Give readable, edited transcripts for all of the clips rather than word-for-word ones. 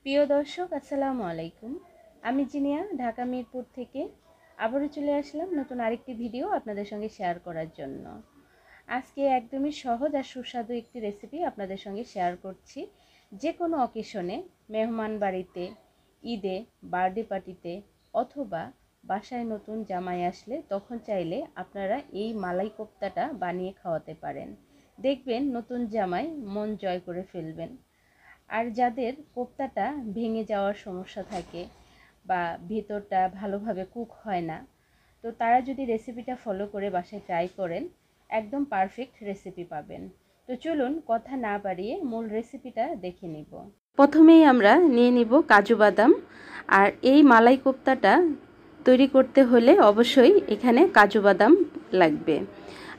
প্রিয় দর্শক, আসসালামু আলাইকুম। আমি জিনিয়া, ঢাকা মিরপুর থেকে আবারও চলে আসলাম নতুন আরেকটি ভিডিও আপনাদের সঙ্গে শেয়ার করার জন্য। আজকে একদমই সহজ আর সুস্বাদু একটি রেসিপি আপনাদের সঙ্গে শেয়ার করছি। যে কোনো অকেশনে, মেহমান বাড়িতে, ঈদে, বার্থডে পার্টিতে অথবা বাসায় নতুন জামাই আসলে তখন চাইলে আপনারা এই মালাই কোপ্তাটা বানিয়ে খাওয়াতে পারেন। দেখবেন নতুন জামাই মন জয় করে ফেলবেন। আর যাদের কোপ্তাটা ভেঙে যাওয়ার সমস্যা থাকে বা ভেতরটা ভালোভাবে কুক হয় না, তো তারা যদি রেসিপিটা ফলো করে বাসায় ট্রাই করেন, একদম পারফেক্ট রেসিপি পাবেন। তো চলুন কথা না বাড়িয়ে মূল রেসিপিটা দেখে নিব। প্রথমেই আমরা নিয়ে নিব কাজু বাদাম। আর এই মালাই কোপ্তাটা তৈরি করতে হলে অবশ্যই এখানে কাজু বাদাম লাগবে।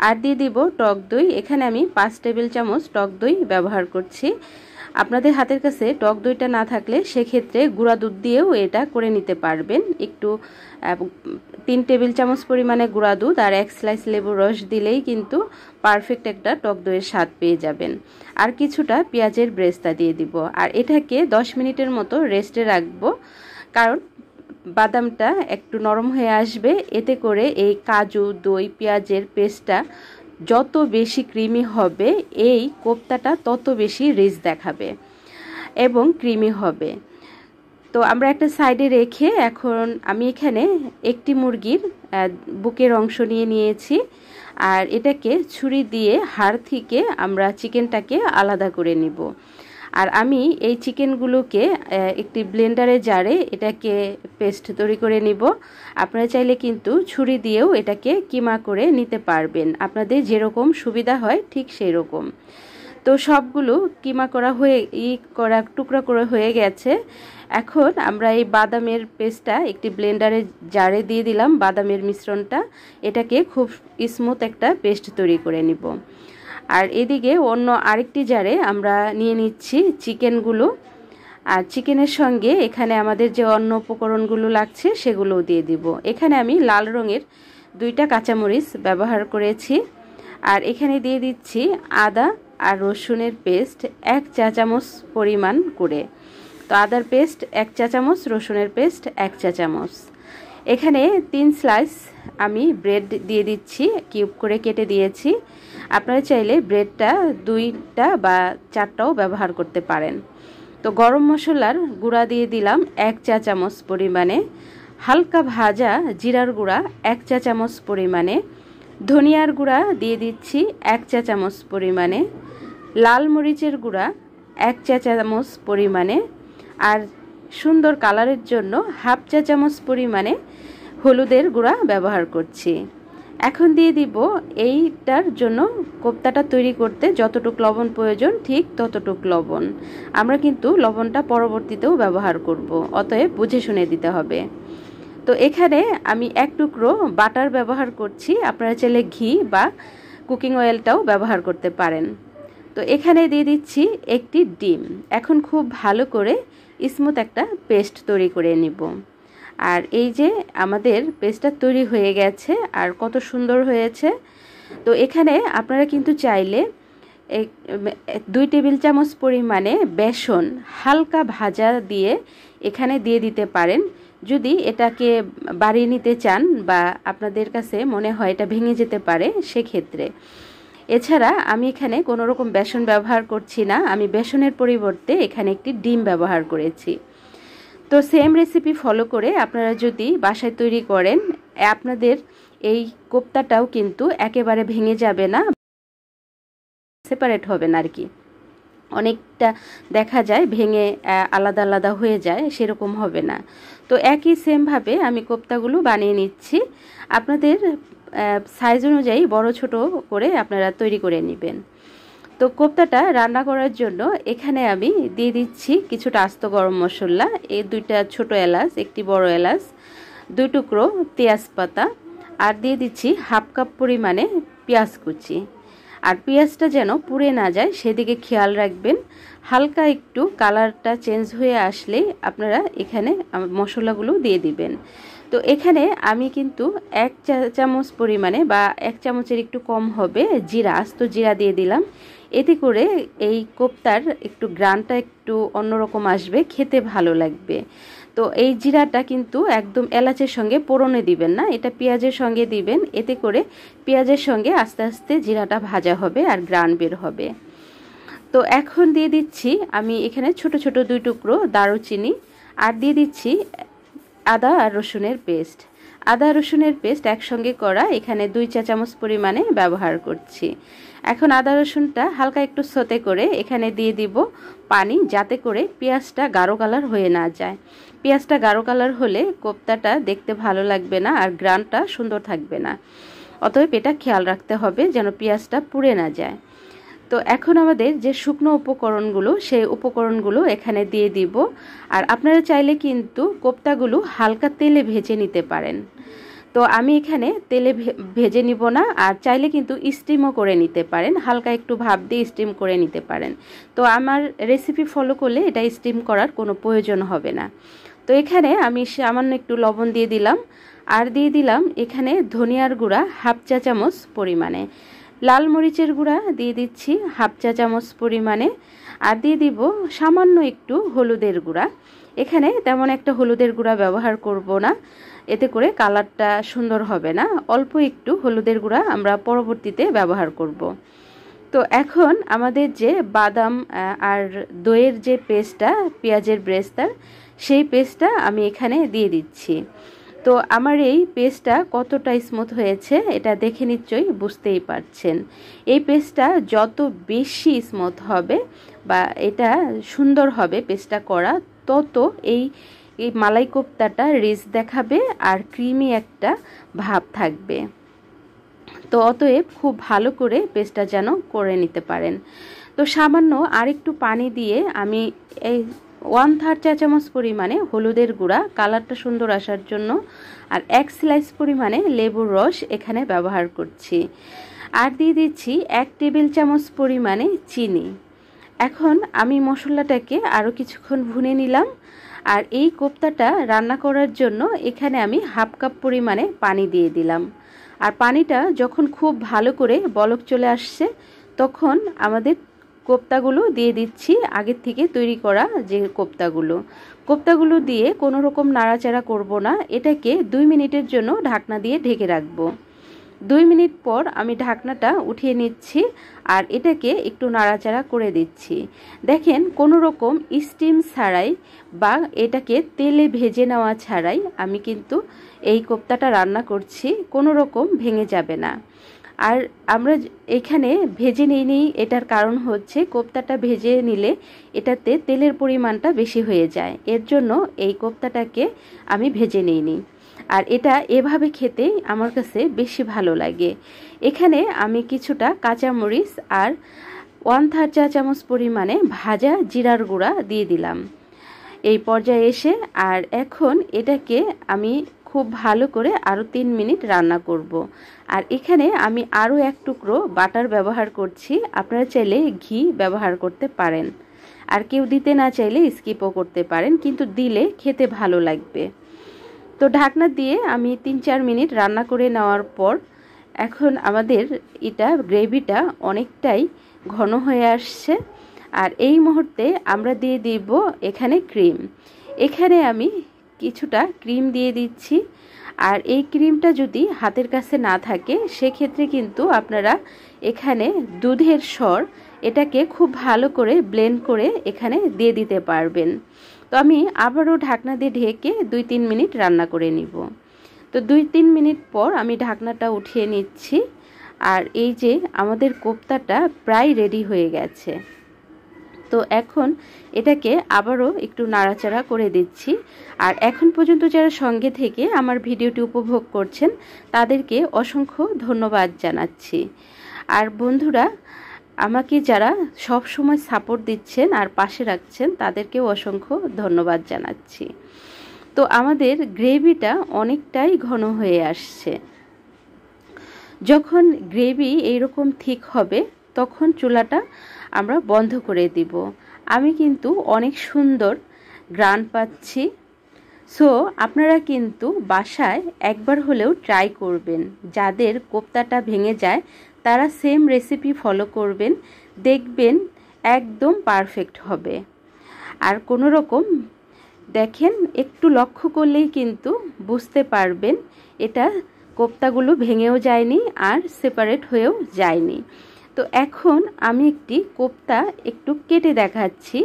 আর দিয়ে দিব টক দই। এখানে আমি 5 টেবিল চামচ টক দই ব্যবহার করছি। আপনাদের হাতের কাছে টক দইটা না থাকলে সেক্ষেত্রে গুঁড়া দুধ দিয়েও এটা করে নিতে পারবেন। একটু 3 টেবিল চামচ পরিমাণে গুঁড়া দুধ আর 1 স্লাইস লেবুর রস দিলেই কিন্তু পারফেক্ট একটা টক দইয়ের স্বাদ পেয়ে যাবেন। আর কিছুটা পেঁয়াজের ব্রেস্তা দিয়ে দিব। আর এটাকে 10 মিনিটের মতো রেস্টে রাখবো, কারণ বাদামটা একটু নরম হয়ে আসবে। এতে করে এই কাজু, দই, পেঁয়াজের পেস্টটা যত বেশি ক্রিমি হবে, এই কোপ্তাটা তত বেশি রিচ দেখাবে এবং ক্রিমি হবে। তো আমরা একটা সাইডে রেখে এখন আমি এখানে একটি মুরগির বুকের অংশ নিয়েছি। আর এটাকে ছুরি দিয়ে হাড় থেকে আমরা চিকেনটাকে আলাদা করে নিব। আর আমি এই চিকেনগুলোকে একটি ব্লেন্ডারে জারে এটাকে পেস্ট তৈরি করে নিব। আপনারা চাইলে কিন্তু ছুরি দিয়েও এটাকে কিমা করে নিতে পারবেন, আপনাদের যেরকম সুবিধা হয় ঠিক সেই রকম। তো সবগুলো কিমা করা হয়ে টুকরা করে হয়ে গেছে। এখন আমরা এই বাদামের পেস্টটা একটি ব্লেন্ডারে জারে দিয়ে দিলাম, বাদামের মিশ্রণটা। এটাকে খুব স্মুথ একটা পেস্ট তৈরি করে নিব। আর এদিকে অন্য আরেকটি জারে আমরা নিয়ে নিচ্ছি চিকেনগুলো। আর চিকেনের সঙ্গে এখানে আমাদের যে অন্য উপকরণগুলো লাগছে সেগুলোও দিয়ে দিব। এখানে আমি লাল রঙের 2টা কাঁচামরিচ ব্যবহার করেছি। আর এখানে দিয়ে দিচ্ছি আদা আর রসুনের পেস্ট 1 চা চামচ পরিমাণ করে। তো আদার পেস্ট 1 চা চামচ, রসুনের পেস্ট 1 চা চামচ। এখানে 3 স্লাইস আমি ব্রেড দিয়ে দিচ্ছি, কিউব করে কেটে দিয়েছি। আপনারা চাইলে ব্রেডটা 2টা বা 4টাও ব্যবহার করতে পারেন। তো গরম মশলার গুঁড়া দিয়ে দিলাম 1 চা চামচ পরিমাণে। হালকা ভাজা জিরার গুঁড়া 1 চা চামচ পরিমাণে। ধনিয়ার গুঁড়া দিয়ে দিচ্ছি 1 চা চামচ পরিমাণে। লাল মরিচের গুঁড়া 1 চা চামচ পরিমাণে। আর সুন্দর কালারের জন্য 1/2 চা চামচ পরিমাণে হলুদের গুঁড়া ব্যবহার করছি। এখন দিয়ে দিব এইটার জন্য কোপ্তাটা তৈরি করতে যতটুকু লবণ প্রয়োজন ঠিক ততটুকু লবণ। আমরা কিন্তু লবণটা পরবর্তীতেও ব্যবহার করব, অতএব বুঝে শুনে দিতে হবে। তো এখানে আমি 1 টুকরো বাটার ব্যবহার করছি, আপনারা চাইলে ঘি বা কুকিং অয়েলটাও ব্যবহার করতে পারেন। তো এখানে দিয়ে দিচ্ছি একটি ডিম। এখন খুব ভালো করে স্মুথ একটা পেস্ট তৈরি করে নিব। আর এই যে আমাদের পেস্টটা তৈরি হয়ে গেছে আর কত সুন্দর হয়েছে। তো এখানে আপনারা কিন্তু চাইলে 2 টেবিল চামচ পরিমাণে বেসন হালকা ভাজা দিয়ে এখানে দিয়ে দিতে পারেন, যদি এটাকে বাড়িয়ে নিতে চান বা আপনাদের কাছে মনে হয় এটা ভেঙে যেতে পারে সেক্ষেত্রে। এছাড়া আমি এখানে কোনো রকম বেসন ব্যবহার করছি না, আমি বেসনের পরিবর্তে এখানে একটি ডিম ব্যবহার করেছি। তো সেম রেসিপি ফলো করে আপনারা যদি বাসায় তৈরি করেন, আপনাদের এই কোপ্তাটাও কিন্তু একেবারে ভেঙে যাবে না, সেপারেট হবে না আর কি। অনেকটা দেখা যায় ভেঙে আলাদা আলাদা হয়ে যায়, সেরকম হবে না। তো একই সেমভাবে আমি কোপ্তাগুলো বানিয়ে নিচ্ছি। আপনাদের সাইজ অনুযায়ী বড় ছোট করে আপনারা তৈরি করে নেবেন। তো কোপ্তাটা রান্না করার জন্য এখানে আমি দিয়ে দিচ্ছি কিছুটা আস্ত গরম মশলা, এই 2টা ছোট এলাচ, একটি বড় এলাচ, 2 টুকরো তেজপাতা, আর দিয়ে দিচ্ছি 1/2 কাপ পরিমাণে পেঁয়াজ কুচি। আর পেঁয়াজটা যেন পুড়ে না যায় সেদিকে খেয়াল রাখবেন। হালকা একটু কালারটা চেঞ্জ হয়ে আসলেই আপনারা এখানে মশলাগুলো দিয়ে দিবেন। তো তো এখানে আমি কিন্তু 1 চা চামচ পরিমাণে বা 1 চামচের একটু কম হবে জিরা, আস্ত জিরা দিয়ে দিলাম। এতে করে এই কোপ্তার একটু গ্রানটা একটু অন্যরকম আসবে, খেতে ভালো লাগবে। তো এই জিরাটা কিন্তু একদম এলাচের সঙ্গে পোড়নে দিবেন না, এটা পেঁয়াজের সঙ্গে দিবেন। এতে করে পেঁয়াজের সঙ্গে আস্তে আস্তে জিরাটা ভাজা হবে আর গ্রান বের হবে। তো এখন দিয়ে দিচ্ছি আমি এখানে ছোট ছোট 2 টুকরো দারুচিনি, আর দিয়ে দিচ্ছি আদা আর রসুনের পেস্ট। আদা রসুনের পেস্ট একসঙ্গে করা, এখানে 2 চা চামচ পরিমাণে ব্যবহার করছি। এখন আদা রসুনটা হালকা একটু সতে করে এখানে দিয়ে দিব পানি, যাতে করে পেঁয়াজটা গাঢ় কালার হয়ে না যায়। পেঁয়াজটা গাঢ় কালার হলে কোপ্তাটা দেখতে ভালো লাগবে না আর গ্রানটা সুন্দর থাকবে না। অতএব এটা খেয়াল রাখতে হবে যেন পেঁয়াজটা পুড়ে না যায়। তো এখন আমাদের যে শুকনো উপকরণগুলো, সেই উপকরণগুলো এখানে দিয়ে দিব। আর আপনারা চাইলে কিন্তু কোপ্তাগুলো হালকা তেলে ভেজে নিতে পারেন। তো আমি এখানে তেলে ভেজে নিব না, আর চাইলে কিন্তু স্টিমও করে নিতে পারেন, হালকা একটু ভাপ দিয়ে স্টিম করে নিতে পারেন। তো আমার রেসিপি ফলো করলে এটা স্টিম করার কোনো প্রয়োজন হবে না। তো এখানে আমি সামান্য একটু লবণ দিয়ে দিলাম, আর দিয়ে দিলাম এখানে ধনিয়ার গুঁড়া 1/2 চা চামচ পরিমাণে, লাল মরিচের গুঁড়া দিয়ে দিচ্ছি 1/2 চা চামচ পরিমাণে, আর দিয়ে দিব সামান্য একটু হলুদের গুঁড়া। এখানে তেমন একটা হলুদের গুঁড়া ব্যবহার করব না, এতে করে কালারটা সুন্দর হবে না। অল্প একটু হলুদের গুঁড়া আমরা পরবর্তীতে ব্যবহার করব। তো এখন আমাদের যে বাদাম আর দইয়ের যে পেস্টটা, পেঁয়াজের ব্রেস্তার, সেই পেস্টটা আমি এখানে দিয়ে দিচ্ছি। তো আমার এই পেস্টটা কতটা স্মুথ হয়েছে এটা দেখে নিশ্চয়ই বুঝতেই পারছেন। এই পেস্টটা যত বেশি স্মুথ হবে বা এটা সুন্দর হবে পেস্টটা করা, তত এই মালাই কোপ্তাটা রিচ দেখাবে আর ক্রিমি একটা ভাব থাকবে। তো অতএব খুব ভালো করে পেস্টটা যেন করে নিতে পারেন। তো সামান্য আরেকটু পানি দিয়ে আমি এই 1/3 চা চামচ পরিমাণে হলুদের গুঁড়া, কালারটা সুন্দর আসার জন্য, আর 1 স্লাইস পরিমাণে লেবুর রস এখানে ব্যবহার করছি। আর দিয়ে দিচ্ছি 1 টেবিল চামচ পরিমাণে চিনি। এখন আমি মশলাটাকে আরও কিছুক্ষণ ভুনে নিলাম। আর এই কোপ্তাটা রান্না করার জন্য এখানে আমি 1/2 কাপ পরিমাণে পানি দিয়ে দিলাম। আর পানিটা যখন খুব ভালো করে বলক চলে আসছে, তখন আমাদের কোপ্তাগুলো দিয়ে দিচ্ছি, আগের থেকে তৈরি করা যে কোপ্তাগুলো দিয়ে কোনো রকম নাড়াচাড়া করব না। এটাকে 2 মিনিটের জন্য ঢাকনা দিয়ে ঢেকে রাখবো। 2 মিনিট পর আমি ঢাকনাটা উঠিয়ে নিচ্ছি আর এটাকে একটু নাড়াচাড়া করে দিচ্ছি। দেখেন কোনো রকম স্টিম ছাড়াই বা এটাকে তেলে ভেজে নেওয়া ছাড়াই আমি কিন্তু এই কোপ্তাটা রান্না করছি, কোনো রকম ভেঙে যাবে না। আর আমরা এখানে ভেজে নিইনি, এটার কারণ হচ্ছে কোপ্তাটা ভেজে নিলে এটাতে তেলের পরিমাণটা বেশি হয়ে যায়, এর জন্য এই কোপ্তাটাকে আমি ভেজে নিইনি। আর এটা এভাবে খেতে আমার কাছে বেশি ভালো লাগে। এখানে আমি কিছুটা কাঁচামরিচ আর 1/3 চা চামচ পরিমাণে ভাজা জিরার গুঁড়া দিয়ে দিলাম এই পর্যায়ে এসে। আর এখন এটাকে আমি খুব ভালো করে আরও 3 মিনিট রান্না করব। আর এখানে আমি আরও 1 টুকরো বাটার ব্যবহার করছি, আপনারা চাইলে ঘি ব্যবহার করতে পারেন, আর কেউ দিতে না চাইলে স্কিপও করতে পারেন, কিন্তু দিলে খেতে ভালো লাগবে। তো ঢাকনা দিয়ে আমি 3-4 মিনিট রান্না করে নেওয়ার পর এখন আমাদের এটা গ্রেভিটা অনেকটাই ঘন হয়ে আসছে। আর এই মুহূর্তে আমরা দিয়ে দিব এখানে ক্রিম। এখানে আমি কিছুটা ক্রিম দিয়ে দিচ্ছি। আর এই ক্রিমটা যদি হাতের কাছে না থাকে, সেক্ষেত্রে কিন্তু আপনারা এখানে দুধের সর এটাকে খুব ভালো করে ব্লেন্ড করে এখানে দিয়ে দিতে পারবেন। তো আমি আবারও ঢাকনা দিয়ে ঢেকে 2-3 মিনিট রান্না করে নিব। তো 2-3 মিনিট পর আমি ঢাকনাটা উঠিয়ে নিচ্ছি। আর এই যে আমাদের কোপ্তাটা প্রায় রেডি হয়ে গেছে। তো এখন এটাকে আবারও একটু নাড়াচাড়া করে দিচ্ছি। আর এখন পর্যন্ত যারা সঙ্গে থেকে আমার ভিডিওটি উপভোগ করছেন, তাদেরকে অসংখ্য ধন্যবাদ জানাচ্ছি। আর বন্ধুরা, আমাকে যারা সব সময় সাপোর্ট দিচ্ছেন আর পাশে রাখছেন, তাদেরকেও অসংখ্য ধন্যবাদ জানাচ্ছি। তো আমাদের গ্রেভিটা অনেকটাই ঘন হয়ে আসছে। যখন গ্রেভি এইরকম ঠিক হবে, তখন চুলাটা আমরা বন্ধ করে দিব। আমি কিন্তু অনেক সুন্দর গ্রান পাচ্ছি। সো আপনারা কিন্তু বাসায় একবার হলেও ট্রাই করবেন। যাদের কোপ্তাটা ভেঙে যায় তারা সেম রেসিপি ফলো করবেন, দেখবেন একদম পারফেক্ট হবে। আর কোনো রকম দেখেন একটু লক্ষ্য করলেই কিন্তু বুঝতে পারবেন এটা কোপ্তাগুলো ভেঙেও যায়নি আর সেপারেট হয়েও যায়নি। তো এখন আমি একটি কোপ্তা একটু কেটে দেখাচ্ছি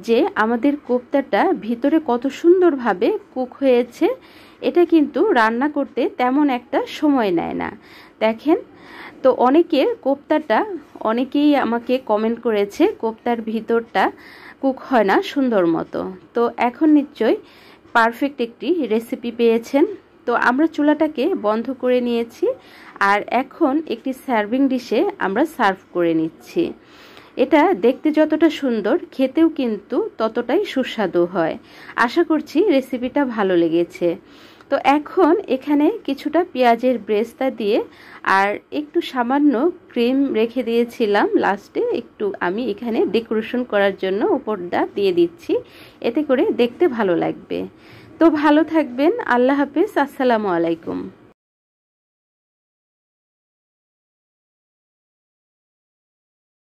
যে আমাদের কোপ্তাটা ভিতরে কত সুন্দরভাবে কুক হয়েছে। এটা কিন্তু রান্না করতে তেমন একটা সময় নেয় না। দেখেন, তো অনেকের কোপ্তাটা, অনেকেই আমাকে কমেন্ট করেছে কোপ্তার ভিতরটা কুক হয় না সুন্দর মতো। তো এখন নিশ্চয়ই পারফেক্ট একটি রেসিপি পেয়েছেন। তো আমরা চুলাটাকে বন্ধ করে নিয়েছি আর এখন একটি সার্ভিং ডিশে আমরা সার্ভ করে নিচ্ছি। এটা দেখতে যতটা সুন্দর, খেতেও কিন্তু ততটাই সুস্বাদু হয়। আশা করছি রেসিপিটা ভালো লেগেছে। তো এখন এখানে কিছুটা পেঁয়াজের ব্রেস্তা দিয়ে আর একটু সামান্য ক্রিম রেখে দিয়েছিলাম, লাস্টে একটু আমি এখানে ডেকোরেশন করার জন্য উপরটা দিয়ে দিচ্ছি, এতে করে দেখতে ভালো লাগবে। তো ভালো থাকবেন, আল্লাহ হাফেজ, আসসালামু আলাইকুম।